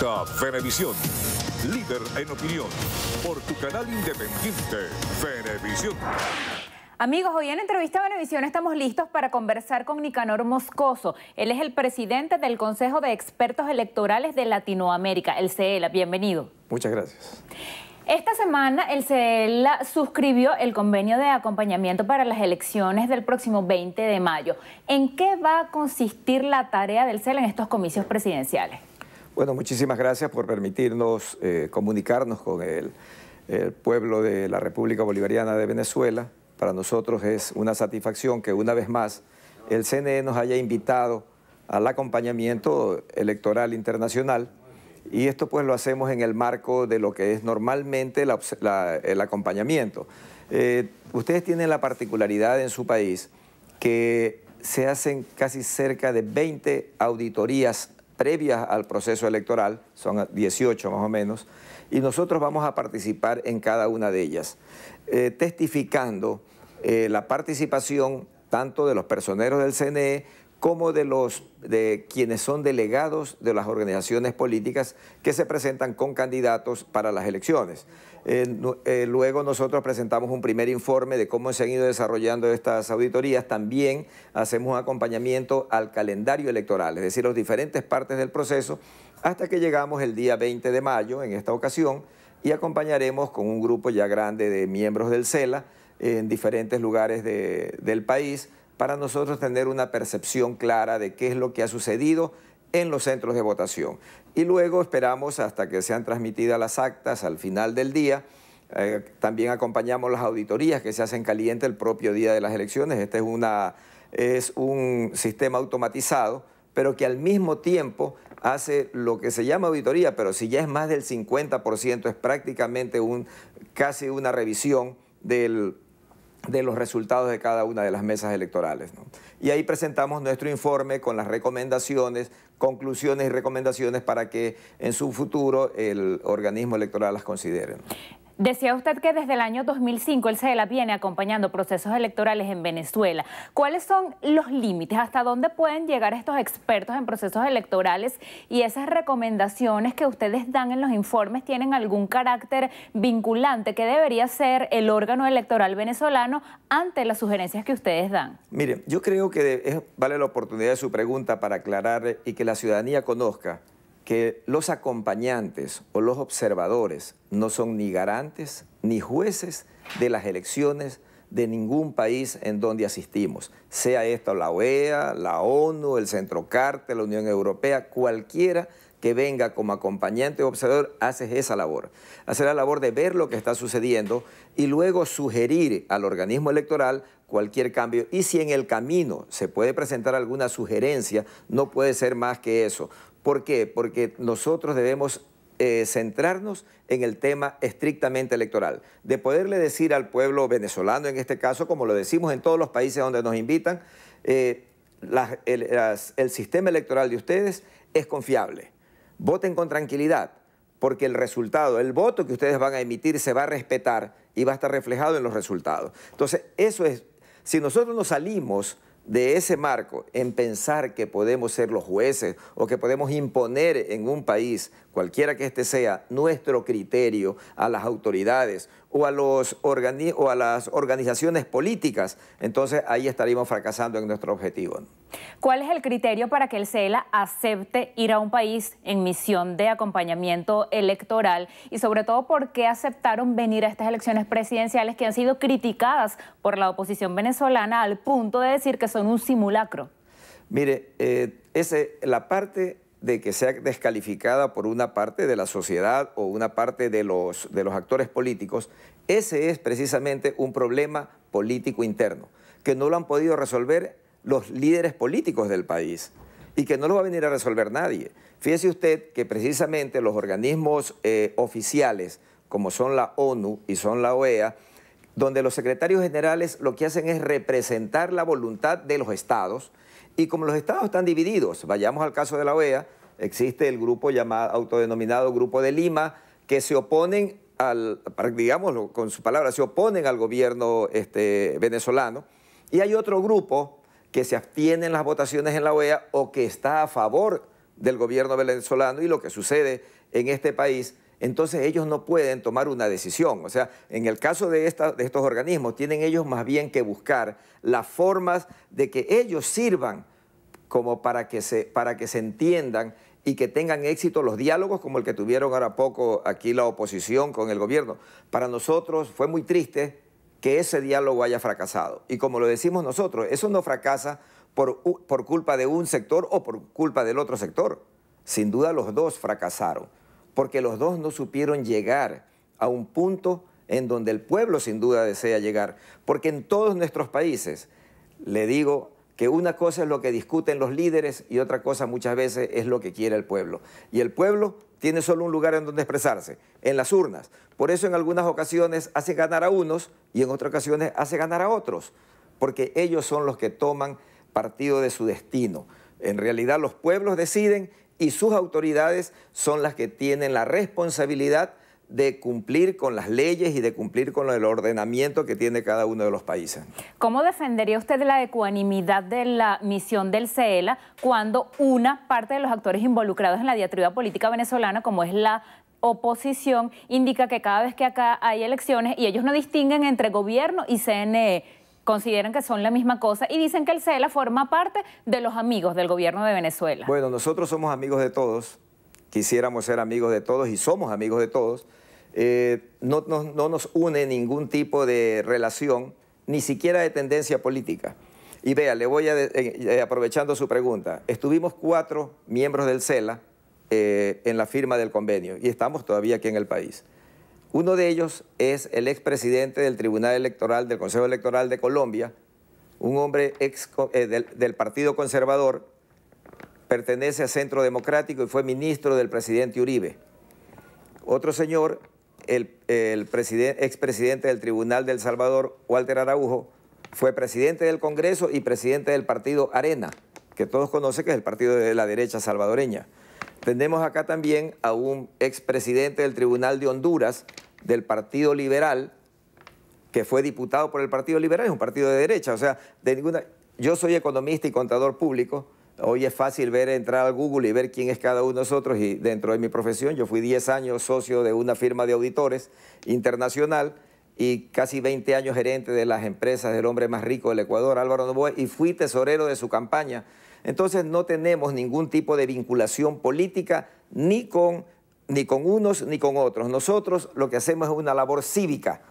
presenta Venevisión, líder en opinión, por tu canal independiente, Venevisión. Amigos, hoy en Entrevista a Venevisión estamos listos para conversar con Nicanor Moscoso. Él es el presidente del Consejo de Expertos Electorales de Latinoamérica, el CELA. Bienvenido. Muchas gracias. Esta semana el CELA suscribió el convenio de acompañamiento para las elecciones del próximo 20 de mayo. ¿En qué va a consistir la tarea del CELA en estos comicios presidenciales? Bueno, muchísimas gracias por permitirnos comunicarnos con el pueblo de la República Bolivariana de Venezuela. Para nosotros es una satisfacción que una vez más el CNE nos haya invitado al acompañamiento electoral internacional, y esto pues lo hacemos en el marco de lo que es normalmente el acompañamiento. Ustedes tienen la particularidad en su país que se hacen casi cerca de 20 auditorías previas al proceso electoral, son 18 más o menos, y nosotros vamos a participar en cada una de ellas, testificando la participación tanto de los personeros del CNE como de quienes son delegados de las organizaciones políticas que se presentan con candidatos para las elecciones. Luego nosotros presentamos un primer informe de cómo se han ido desarrollando estas auditorías. También hacemos un acompañamiento al calendario electoral, es decir, las diferentes partes del proceso, hasta que llegamos el día 20 de mayo en esta ocasión, y acompañaremos con un grupo ya grande de miembros del CELA en diferentes lugares del país, para nosotros tener una percepción clara de qué es lo que ha sucedido en los centros de votación. Y luego esperamos hasta que sean transmitidas las actas al final del día. También acompañamos las auditorías que se hacen caliente el propio día de las elecciones. Este es un sistema automatizado, pero que al mismo tiempo hace lo que se llama auditoría, pero si ya es más del 50%, es prácticamente casi una revisión de los resultados de cada una de las mesas electorales, ¿no? Y ahí presentamos nuestro informe con las recomendaciones, conclusiones y recomendaciones para que en su futuro el organismo electoral las considere, ¿no? Decía usted que desde el año 2005 el CELA viene acompañando procesos electorales en Venezuela. ¿Cuáles son los límites? ¿Hasta dónde pueden llegar estos expertos en procesos electorales? Y esas recomendaciones que ustedes dan en los informes, ¿tienen algún carácter vinculante? ¿Qué debería ser el órgano electoral venezolano ante las sugerencias que ustedes dan? Mire, yo creo que vale la oportunidad de su pregunta para aclarar y que la ciudadanía conozca que los acompañantes o los observadores no son ni garantes ni jueces de las elecciones de ningún país en donde asistimos, sea esto la OEA, la ONU, el Centrocarte, la Unión Europea, cualquiera que venga como acompañante o observador hace esa labor. Hace la labor de ver lo que está sucediendo y luego sugerir al organismo electoral cualquier cambio. Y si en el camino se puede presentar alguna sugerencia, no puede ser más que eso. ¿Por qué? Porque nosotros debemos centrarnos en el tema estrictamente electoral, de poderle decir al pueblo venezolano, en este caso, como lo decimos en todos los países donde nos invitan, el sistema electoral de ustedes es confiable. Voten con tranquilidad, porque el resultado, el voto que ustedes van a emitir se va a respetar y va a estar reflejado en los resultados. Entonces, eso es, si nosotros nos salimos de ese marco en pensar que podemos ser los jueces o que podemos imponer en un país, cualquiera que este sea, nuestro criterio a las autoridades o a las organizaciones políticas, entonces ahí estaríamos fracasando en nuestro objetivo, ¿no? ¿Cuál es el criterio para que el CELA acepte ir a un país en misión de acompañamiento electoral? Y sobre todo, ¿por qué aceptaron venir a estas elecciones presidenciales que han sido criticadas por la oposición venezolana al punto de decir que son un simulacro? Mire, la parte de que sea descalificada por una parte de la sociedad o una parte de los actores políticos, ese es precisamente un problema político interno, que no lo han podido resolver los líderes políticos del país y que no lo va a venir a resolver nadie. Fíjese usted que precisamente los organismos oficiales, como son la ONU y son la OEA, donde los secretarios generales lo que hacen es representar la voluntad de los estados, y como los estados están divididos, vayamos al caso de la OEA, existe el grupo autodenominado Grupo de Lima, que se oponen digámoslo con su palabra, se oponen al gobierno venezolano, y hay otro grupo que se abstiene en las votaciones en la OEA o que está a favor del gobierno venezolano y lo que sucede en este país, entonces ellos no pueden tomar una decisión. O sea, en el caso de estos organismos, tienen ellos más bien que buscar las formas de que ellos sirvan como para que se entiendan y que tengan éxito los diálogos como el que tuvieron ahora poco aquí la oposición con el gobierno. Para nosotros fue muy triste que ese diálogo haya fracasado. Y como lo decimos nosotros, eso no fracasa por culpa de un sector o por culpa del otro sector. Sin duda los dos fracasaron, porque los dos no supieron llegar a un punto en donde el pueblo sin duda desea llegar. Porque en todos nuestros países, le digo que una cosa es lo que discuten los líderes y otra cosa muchas veces es lo que quiere el pueblo. Y el pueblo tiene solo un lugar en donde expresarse, en las urnas. Por eso en algunas ocasiones hace ganar a unos y en otras ocasiones hace ganar a otros, porque ellos son los que toman partido de su destino. En realidad los pueblos deciden y sus autoridades son las que tienen la responsabilidad de cumplir con las leyes y de cumplir con el ordenamiento que tiene cada uno de los países. ¿Cómo defendería usted la ecuanimidad de la misión del CELA cuando una parte de los actores involucrados en la diatriba política venezolana, como es la oposición, indica que cada vez que acá hay elecciones y ellos no distinguen entre gobierno y CNE, consideran que son la misma cosa y dicen que el CELA forma parte de los amigos del gobierno de Venezuela? Bueno, nosotros somos amigos de todos, quisiéramos ser amigos de todos y somos amigos de todos. No nos une ningún tipo de relación, ni siquiera de tendencia política. Y vea, le voy aprovechando su pregunta, estuvimos 4 miembros del CELA en la firma del convenio y estamos todavía aquí en el país. Uno de ellos es el expresidente del Tribunal Electoral, del Consejo Electoral de Colombia, un hombre del Partido Conservador, pertenece a Centro Democrático y fue ministro del presidente Uribe. Otro señor, el expresidente del Tribunal de El Salvador, Walter Araujo, fue presidente del Congreso y presidente del partido Arena, que todos conocen que es el partido de la derecha salvadoreña. Tenemos acá también a un expresidente del Tribunal de Honduras, del Partido Liberal, que fue diputado por el Partido Liberal, es un partido de derecha, o sea, yo soy economista y contador público. Hoy es fácil entrar al Google y ver quién es cada uno de nosotros y dentro de mi profesión yo fui 10 años socio de una firma de auditores internacional y casi 20 años gerente de las empresas del hombre más rico del Ecuador, Álvaro Noboa, y fui tesorero de su campaña. Entonces no tenemos ningún tipo de vinculación política ni con unos ni con otros. Nosotros lo que hacemos es una labor cívica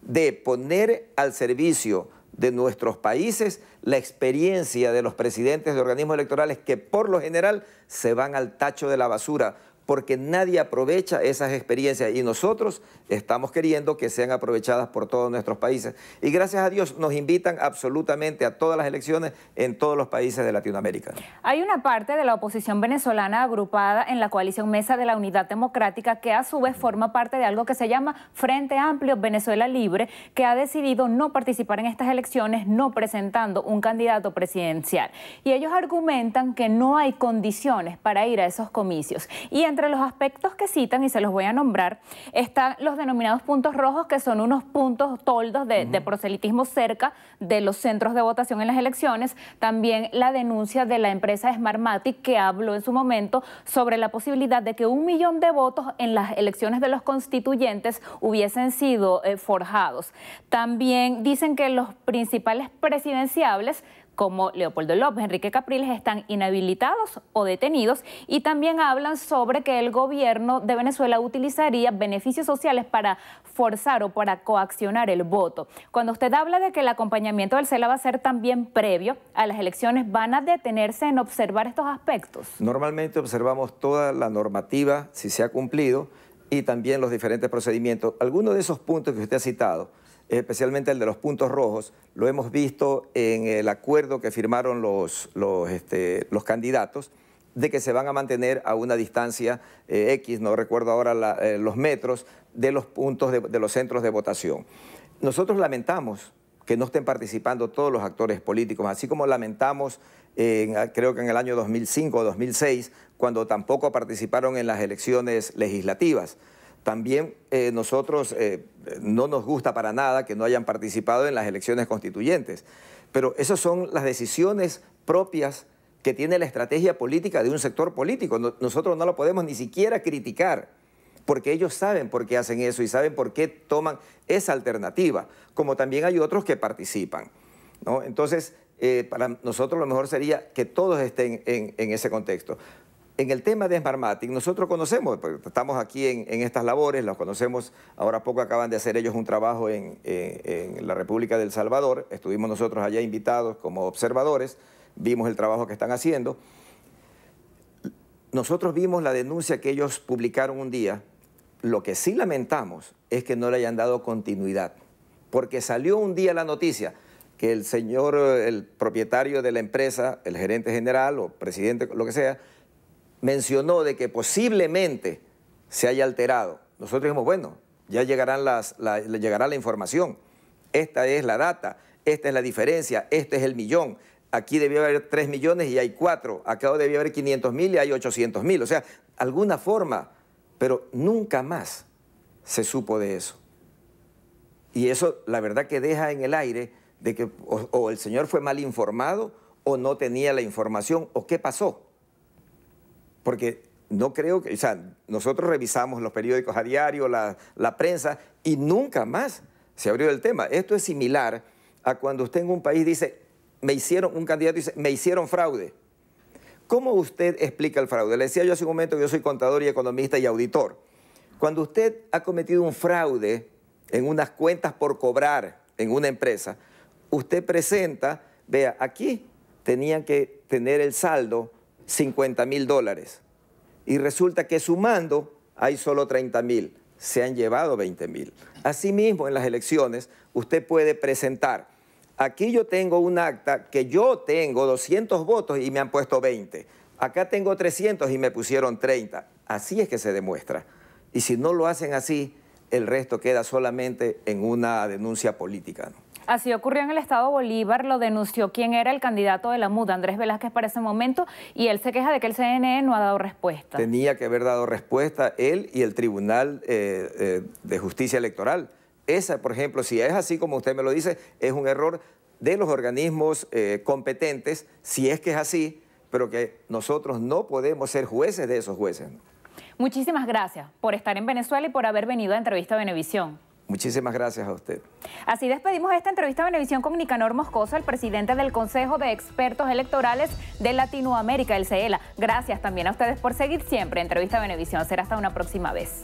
de poner al servicio de nuestros países la experiencia de los presidentes de organismos electorales que por lo general se van al tacho de la basura porque nadie aprovecha esas experiencias y nosotros estamos queriendo que sean aprovechadas por todos nuestros países. Y gracias a Dios nos invitan absolutamente a todas las elecciones en todos los países de Latinoamérica. Hay una parte de la oposición venezolana agrupada en la coalición Mesa de la Unidad Democrática que a su vez forma parte de algo que se llama Frente Amplio Venezuela Libre, que ha decidido no participar en estas elecciones, no presentando un candidato presidencial. Y ellos argumentan que no hay condiciones para ir a esos comicios. Y entre los aspectos que citan, y se los voy a nombrar, están los denominados puntos rojos, que son unos puntos toldos de proselitismo cerca de los centros de votación en las elecciones. También la denuncia de la empresa Smartmatic, que habló en su momento sobre la posibilidad de que 1 millón de votos en las elecciones de los constituyentes hubiesen sido forjados. También dicen que los principales presidenciables, como Leopoldo López, Enrique Capriles, están inhabilitados o detenidos, y también hablan sobre que el gobierno de Venezuela utilizaría beneficios sociales para forzar o para coaccionar el voto. Cuando usted habla de que el acompañamiento del CELA va a ser también previo a las elecciones, ¿van a detenerse en observar estos aspectos? Normalmente observamos toda la normativa, si se ha cumplido, y también los diferentes procedimientos. Algunos de esos puntos que usted ha citado, especialmente el de los puntos rojos, lo hemos visto en el acuerdo que firmaron los candidatos de que se van a mantener a una distancia X, no recuerdo ahora los metros, de los puntos de los centros de votación. Nosotros lamentamos que no estén participando todos los actores políticos, así como lamentamos, creo que en el año 2005 o 2006, cuando tampoco participaron en las elecciones legislativas. También nosotros no nos gusta para nada que no hayan participado en las elecciones constituyentes, pero esas son las decisiones propias que tiene la estrategia política de un sector político. Nosotros no lo podemos ni siquiera criticar, porque ellos saben por qué hacen eso y saben por qué toman esa alternativa, como también hay otros que participan, ¿no? Entonces, para nosotros lo mejor sería que todos estén en ese contexto. En el tema de Smartmatic, nosotros conocemos, estamos aquí en estas labores, los conocemos, ahora poco acaban de hacer ellos un trabajo en la República del Salvador, estuvimos nosotros allá invitados como observadores, vimos el trabajo que están haciendo. Nosotros vimos la denuncia que ellos publicaron un día. Lo que sí lamentamos es que no le hayan dado continuidad, porque salió un día la noticia que el señor, el propietario de la empresa, el gerente general o presidente, lo que sea, mencionó de que posiblemente se haya alterado. Nosotros dijimos, bueno, ya llegará la información. Esta es la data, esta es la diferencia, este es el millón. Aquí debía haber 3 millones y hay 4. Acá debía haber 500.000 y hay 800.000. O sea, alguna forma, pero nunca más se supo de eso. Y eso, la verdad, que deja en el aire de que o el señor fue mal informado o no tenía la información o qué pasó. Porque no creo que, o sea, nosotros revisamos los periódicos a diario, la prensa, y nunca más se abrió el tema. Esto es similar a cuando usted en un país dice, un candidato dice, me hicieron fraude. ¿Cómo usted explica el fraude? Le decía yo hace un momento que yo soy contador y economista y auditor. Cuando usted ha cometido un fraude en unas cuentas por cobrar en una empresa, usted presenta, vea, aquí tenían que tener el saldo $50.000 y resulta que sumando hay solo 30.000, se han llevado 20.000. Asimismo, en las elecciones, usted puede presentar, aquí yo tengo un acta que yo tengo 200 votos y me han puesto 20. Acá tengo 300 y me pusieron 30. Así es que se demuestra. Y si no lo hacen así, el resto queda solamente en una denuncia política, ¿no? Así ocurrió en el estado Bolívar, lo denunció quien era el candidato de la MUD, Andrés Velázquez, para ese momento, y él se queja de que el CNE no ha dado respuesta. Tenía que haber dado respuesta él y el Tribunal de Justicia Electoral. Esa, por ejemplo, si es así como usted me lo dice, es un error de los organismos competentes, si es que es así, pero que nosotros no podemos ser jueces de esos jueces, ¿no? Muchísimas gracias por estar en Venezuela y por haber venido a Entrevista a Venevisión. Muchísimas gracias a usted. Así despedimos esta entrevista a Venevisión con Nicanor Moscoso, el presidente del Consejo de Expertos Electorales de Latinoamérica, el CELA. Gracias también a ustedes por seguir siempre Entrevista a Venevisión. Será hasta una próxima vez.